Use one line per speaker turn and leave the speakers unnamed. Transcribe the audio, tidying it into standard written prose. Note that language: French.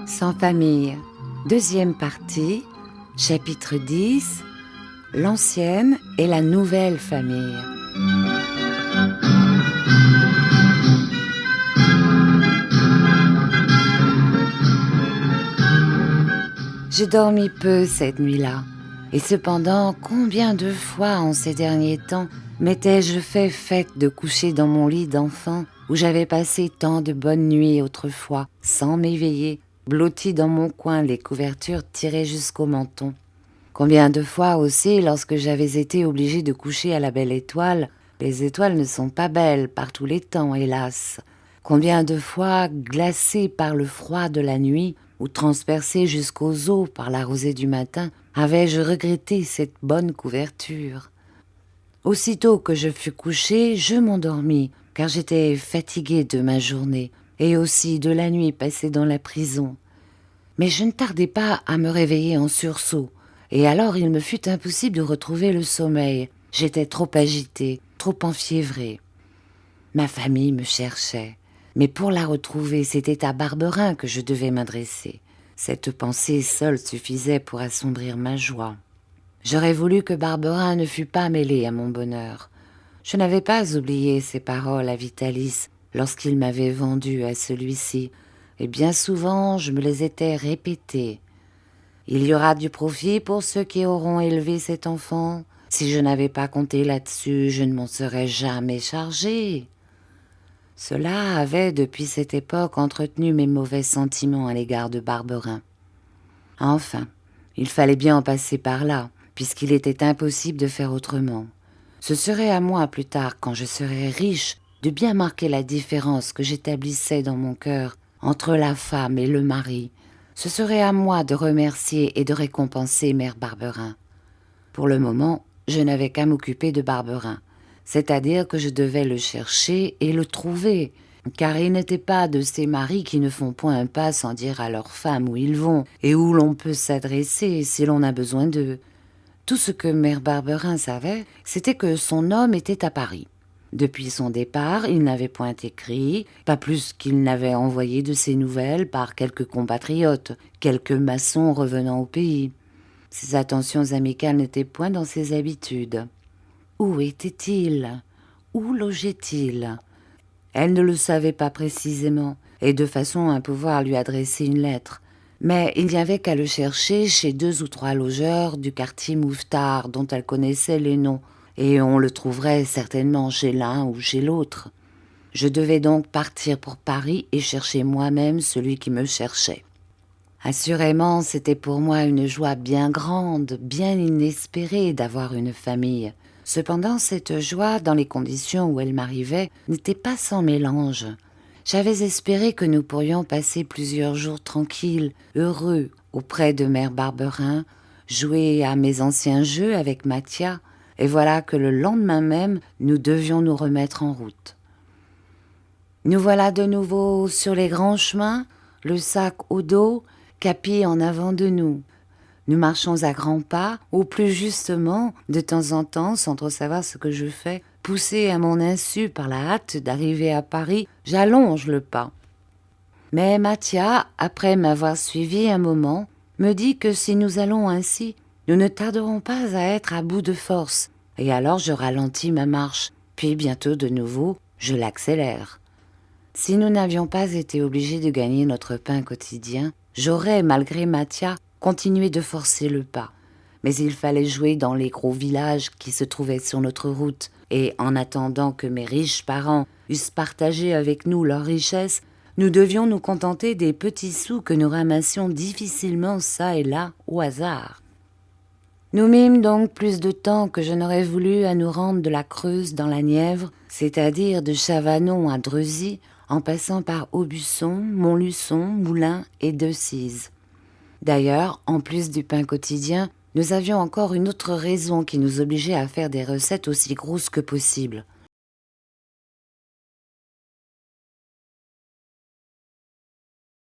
Sans famille, deuxième partie, chapitre 10, l'ancienne et la nouvelle famille. J'ai dormi peu cette nuit-là, et cependant, combien de fois en ces derniers temps m'étais-je fait fête de coucher dans mon lit d'enfant où j'avais passé tant de bonnes nuits autrefois, sans m'éveiller, blotti dans mon coin, les couvertures tirées jusqu'au menton. Combien de fois aussi, lorsque j'avais été obligée de coucher à la belle étoile, les étoiles ne sont pas belles par tous les temps, hélas. Combien de fois, glacée par le froid de la nuit, ou transpercée jusqu'aux os par la rosée du matin, avais-je regretté cette bonne couverture. Aussitôt que je fus couchée, je m'endormis, car j'étais fatiguée de ma journée, et aussi de la nuit passée dans la prison. Mais je ne tardai pas à me réveiller en sursaut, et alors il me fut impossible de retrouver le sommeil. J'étais trop agitée, trop enfiévrée. Ma famille me cherchait, mais pour la retrouver, c'était à Barberin que je devais m'adresser. Cette pensée seule suffisait pour assombrir ma joie. J'aurais voulu que Barberin ne fût pas mêlé à mon bonheur. Je n'avais pas oublié ses paroles à Vitalis lorsqu'il m'avait vendue à celui-ci, et bien souvent je me les étais répétées. Il y aura du profit pour ceux qui auront élevé cet enfant. Si je n'avais pas compté là-dessus, je ne m'en serais jamais chargée. Cela avait, depuis cette époque, entretenu mes mauvais sentiments à l'égard de Barberin. Enfin, il fallait bien en passer par là, puisqu'il était impossible de faire autrement. Ce serait à moi, plus tard, quand je serais riche, de bien marquer la différence que j'établissais dans mon cœur entre la femme et le mari. Ce serait à moi de remercier et de récompenser mère Barberin. Pour le moment, je n'avais qu'à m'occuper de Barberin, c'est-à-dire que je devais le chercher et le trouver, car il n'était pas de ces maris qui ne font point un pas sans dire à leur femme où ils vont et où l'on peut s'adresser si l'on a besoin d'eux. Tout ce que mère Barberin savait, c'était que son homme était à Paris. Depuis son départ, il n'avait point écrit, pas plus qu'il n'avait envoyé de ses nouvelles par quelques compatriotes, quelques maçons revenant au pays. Ses attentions amicales n'étaient point dans ses habitudes. Où était-il? Où logeait-il? Elle ne le savait pas précisément, et de façon à pouvoir lui adresser une lettre. Mais il n'y avait qu'à le chercher chez 2 ou 3 logeurs du quartier Mouffetard dont elle connaissait les noms, et on le trouverait certainement chez l'un ou chez l'autre. Je devais donc partir pour Paris et chercher moi-même celui qui me cherchait. Assurément, c'était pour moi une joie bien grande, bien inespérée d'avoir une famille. Cependant, cette joie, dans les conditions où elle m'arrivait, n'était pas sans mélange. J'avais espéré que nous pourrions passer plusieurs jours tranquilles, heureux, auprès de mère Barberin, jouer à mes anciens jeux avec Mathia, et voilà que le lendemain même, nous devions nous remettre en route. Nous voilà de nouveau sur les grands chemins, le sac au dos, Capi en avant de nous. Nous marchons à grands pas, ou plus justement, de temps en temps, sans trop savoir ce que je fais, poussé à mon insu par la hâte d'arriver à Paris, j'allonge le pas. Mais Mathia, après m'avoir suivi un moment, me dit que si nous allons ainsi, nous ne tarderons pas à être à bout de force, et alors je ralentis ma marche, puis bientôt de nouveau, je l'accélère. Si nous n'avions pas été obligés de gagner notre pain quotidien, j'aurais, malgré Mathia, continué de forcer le pas. Mais il fallait jouer dans les gros villages qui se trouvaient sur notre route, et en attendant que mes riches parents eussent partagé avec nous leurs richesses, nous devions nous contenter des petits sous que nous ramassions difficilement çà et là au hasard. Nous mîmes donc plus de temps que je n'aurais voulu à nous rendre de la Creuse dans la Nièvre, c'est-à-dire de Chavanon à Dreuzy, en passant par Aubusson, Montluçon, Moulins et Decize. D'ailleurs, en plus du pain quotidien, nous avions encore une autre raison qui nous obligeait à faire des recettes aussi grosses que possible.